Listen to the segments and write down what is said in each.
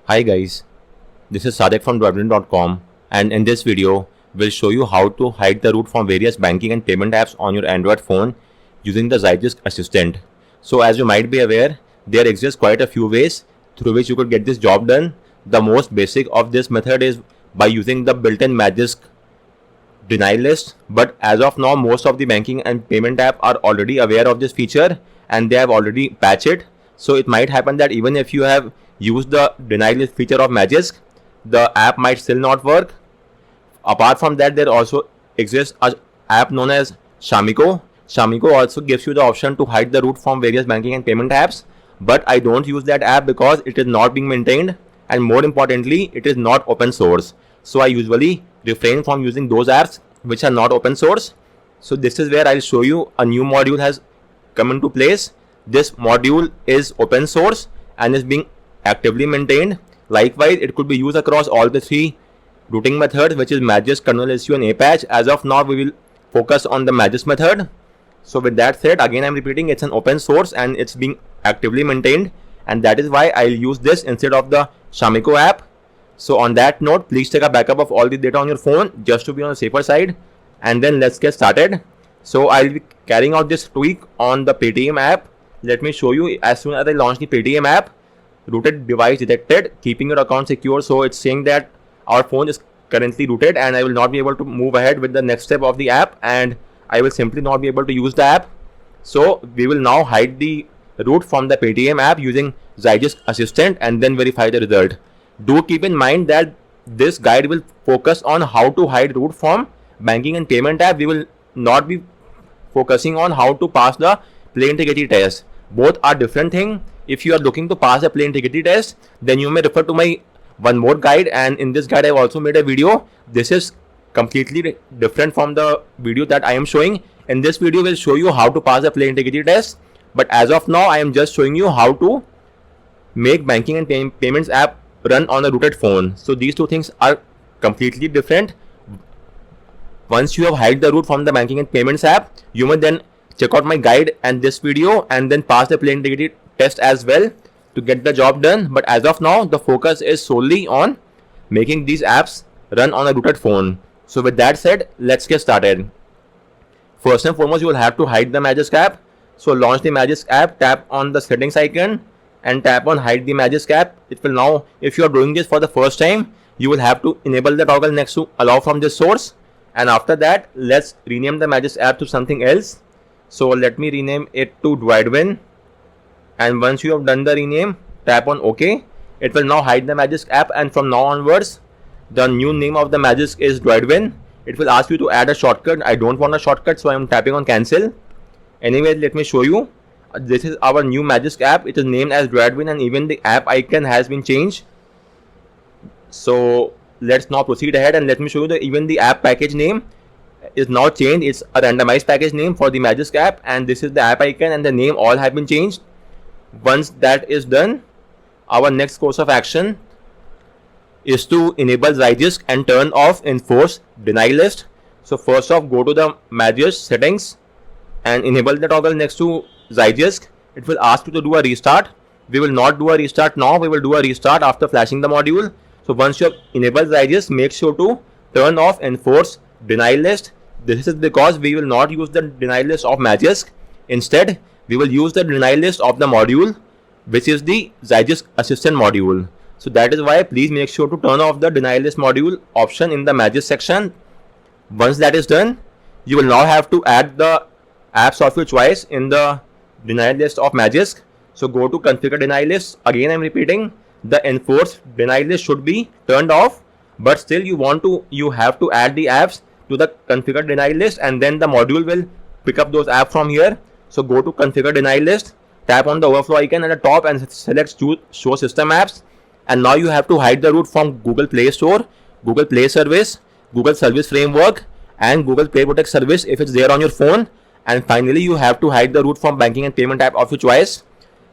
Hi guys, this is Sadek from Droidwin.com, and in this video, we'll show you how to hide the root from various banking and payment apps on your Android phone using the Zygisk Assistant. So as you might be aware, there exist quite a few ways through which you could get this job done. The most basic of this method is by using the built-in Magisk denial list, but as of now, most of the banking and payment app are already aware of this feature and they have already patched it. So it might happen that even if you have used the denial list feature of Magisk, the app might still not work. Apart from that, there also exists an app known as Shamiko. Shamiko also gives you the option to hide the root from various banking and payment apps, but I don't use that app because it is not being maintained, and more importantly, it is not open source. So I usually refrain from using those apps which are not open source. So this is where I'll show you a new module has come into place. This module is open source and is being actively maintained. Likewise, it could be used across all the three routing methods, which is Magisk, Kernel SU and APatch. As of now, we will focus on the Magisk method. So with that said, again I'm repeating, it's an open source and it's being actively maintained, and that is why I'll use this instead of the Shamiko app. So on that note, please take a backup of all the data on your phone just to be on the safer side, and then let's get started. So I'll be carrying out this tweak on the Paytm app. Let me show you. As soon as I launch the Paytm app, rooted device detected, keeping your account secure. So it's saying that our phone is currently rooted and I will not be able to move ahead with the next step of the app, and I will simply not be able to use the app. So we will now hide the root from the Paytm app using Zygisk Assistant and then verify the result. Do keep in mind that this guide will focus on how to hide root from banking and payment app. We will not be focusing on how to pass the play integrity test. Both are different things. If you are looking to pass a play integrity test, then you may refer to my one more guide, and in this guide I've also made a video. This is completely different from the video that I am showing. In this video we'll show you how to pass a play integrity test, but as of now I am just showing you how to make banking and payments app run on a rooted phone. So these two things are completely different. Once you have hide the root from the banking and payments app, you may then check out my guide and this video and then pass the play integrity test as well to get the job done. But as of now, the focus is solely on making these apps run on a rooted phone. So with that said, let's get started. First and foremost, you will have to hide the Magisk app. So launch the Magisk app, tap on the settings icon and tap on hide the Magisk app. It will now, if you are doing this for the first time, you will have to enable the toggle next to allow from this source. And after that, let's rename the Magisk app to something else. So let me rename it to Droidwin. And once you have done the rename, tap on OK. It will now hide the Magisk app, and from now onwards, the new name of the Magisk is Droidwin. It will ask you to add a shortcut. I don't want a shortcut, so I am tapping on cancel. Anyway, let me show you. This is our new Magisk app. It is named as Droidwin, and even the app icon has been changed. So let's now proceed ahead and let me show you that even the app package name is now changed. It's a randomized package name for the Magisk app, and this is the app icon and the name all have been changed. Once that is done, our next course of action is to enable Zygisk and turn off enforce denial list. So first off, go to the Magisk settings and enable the toggle next to Zygisk. It will ask you to do a restart. We will not do a restart now. We will do a restart after flashing the module. So once you have enabled Zygisk, make sure to turn off enforce denial list. This is because we will not use the denial list of Magisk. Instead, we will use the denial list of the module, which is the Zygisk Assistant module. So that is why please make sure to turn off the denial list module option in the Magisk section. Once that is done, you will now have to add the apps of your choice in the denial list of Magisk. So go to configure denial list. Again, I am repeating, the enforce denial list should be turned off, but still you have to add the apps to the configure denial list, and then the module will pick up those apps from here. So go to configure denial list, tap on the overflow icon at the top and select show system apps. And now you have to hide the root from Google Play Store, Google Play Service, Google Service Framework and Google Play Protect service if it's there on your phone. And finally, you have to hide the root from banking and payment app of your choice.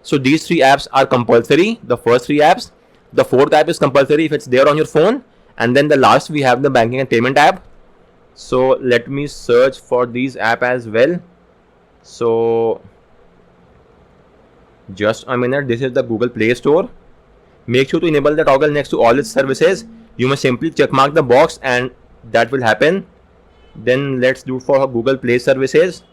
So these three apps are compulsory, the first three apps. The fourth app is compulsory if it's there on your phone. And then the last, we have the banking and payment app. So let me search for these app as well. So just a minute, this is the Google Play Store. Make sure to enable the toggle next to all its services. You must simply check mark the box and that will happen. Then let's do for Google Play services.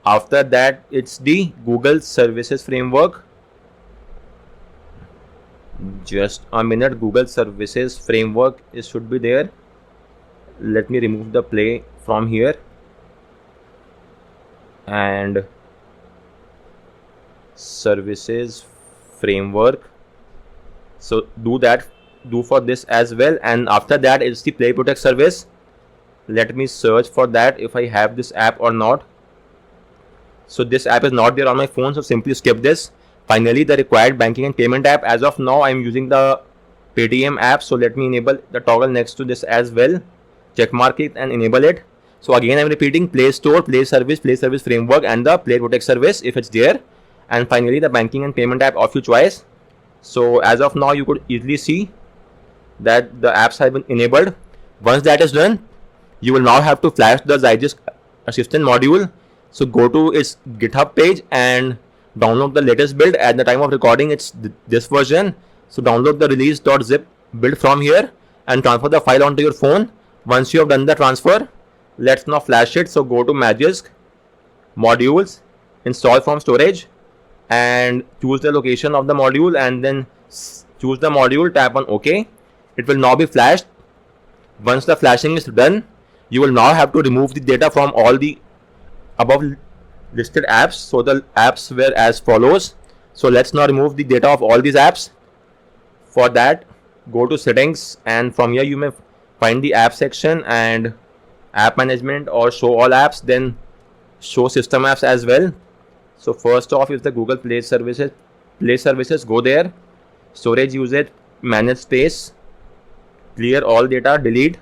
After that, it's the Google Services Framework. Just a minute, Google Services Framework should be there. Let me remove the Play from here and Services Framework. So do for this as well. And after that, it's the Play Protect service. Let me search for that if I have this app or not. So this app is not there on my phone, so simply skip this. Finally, the required banking and payment app. As of now, I am using the Paytm app, so let me enable the toggle next to this as well. Check mark it and enable it. So again, I am repeating Play Store, Play Service Framework, and the Play Protect service if it's there. And finally, the banking and payment app of your choice. So as of now, you could easily see that the apps have been enabled. Once that is done, you will now have to flash the Zygisk Assistant module. So go to its GitHub page and download the latest build. At the time of recording, it's this version. So download the release.zip build from here and transfer the file onto your phone. Once you have done the transfer, let's now flash it. So go to Magisk, Modules, Install from Storage, and choose the location of the module and then choose the module, tap on OK. It will now be flashed. Once the flashing is done, you will now have to remove the data from all the above listed apps. So the apps were as follows. So let's now remove the data of all these apps. For that, go to settings, and from here you may find the app section and app management or show all apps, then show system apps as well. So first off is the Google Play services. Go there, storage usage, manage space, clear all data, delete.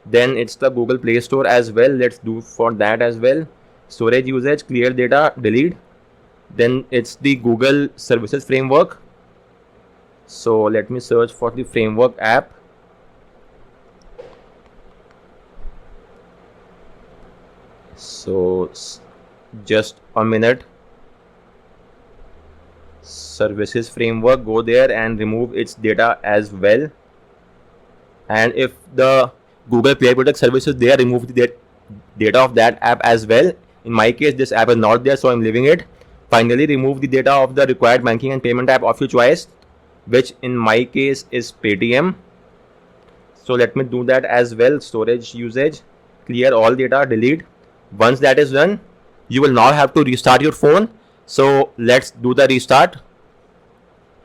Then it's the Google Play Store as well. Let's do for that as well. Storage usage, clear data, delete. Then it's the Google Services Framework. So let me search for the framework app. So just a minute. Services Framework, go there and remove its data as well. And if the Google Play Protect service is there, remove the data of that app as well. In my case, this app is not there, so I'm leaving it. Finally, remove the data of the required banking and payment app of your choice, which in my case is Paytm. So let me do that as well. Storage usage, clear all data, delete. Once that is done, you will now have to restart your phone. So let's do the restart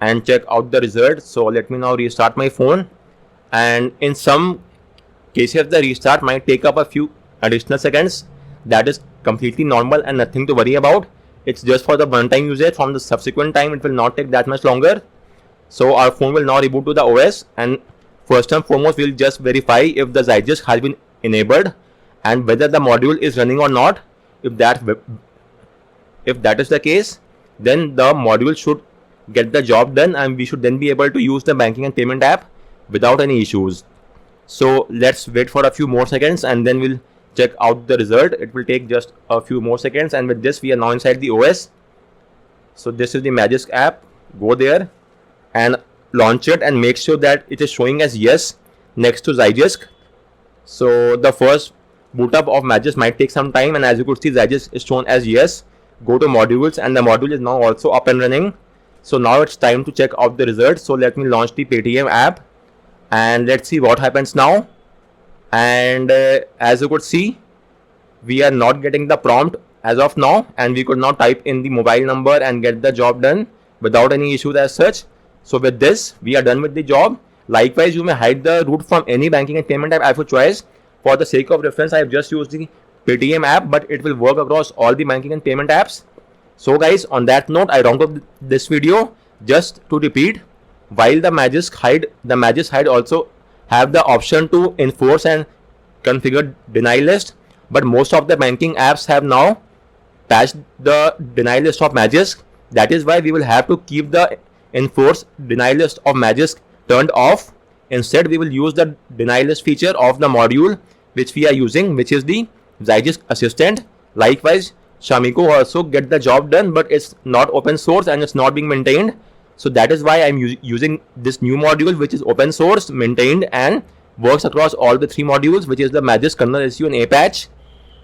and check out the result. So let me now restart my phone, and in some cases the restart might take up a few additional seconds. That is completely normal and nothing to worry about. It's just for the one-time usage. From the subsequent time, it will not take that much longer. So our phone will now reboot to the OS, and first and foremost, we'll just verify if the Zygisk has been enabled and whether the module is running or not. If that is the case, then the module should get the job done, and we should then be able to use the banking and payment app without any issues. So let's wait for a few more seconds and then we'll check out the result. It will take just a few more seconds, and with this we are now inside the OS. So this is the Magisk app. Go there and launch it and make sure that it is showing as yes next to Zygisk. So the first boot up of Magisk might take some time, and as you could see, Zygisk is shown as yes. Go to modules, and the module is now also up and running. So now it's time to check out the results. So let me launch the Paytm app and let's see what happens now. And as you could see, we are not getting the prompt as of now, and we could now type in the mobile number and get the job done without any issues as such. So with this, we are done with the job. Likewise, you may hide the root from any banking and payment app of your choice. For the sake of reference, I have just used the Paytm app, but it will work across all the banking and payment apps. So guys, on that note, I round up this video. Just to repeat, while the Magisk hide also have the option to enforce and configure deny list, but most of the banking apps have now patched the deny list of Magisk. That is why we will have to keep the enforce deny list of Magisk turned off. Instead, we will use the deny list feature of the module which we are using, which is the Zygisk Assistant. Likewise, Shamiko also get the job done, but it's not open source and it's not being maintained. So that is why I'm using this new module, which is open source, maintained, and works across all the 3 modules, which is the Magisk, Kernel, SU, and Apache.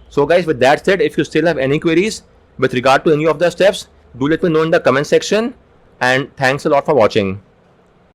So guys, with that said, if you still have any queries with regard to any of the steps, do let me know in the comment section, and thanks a lot for watching.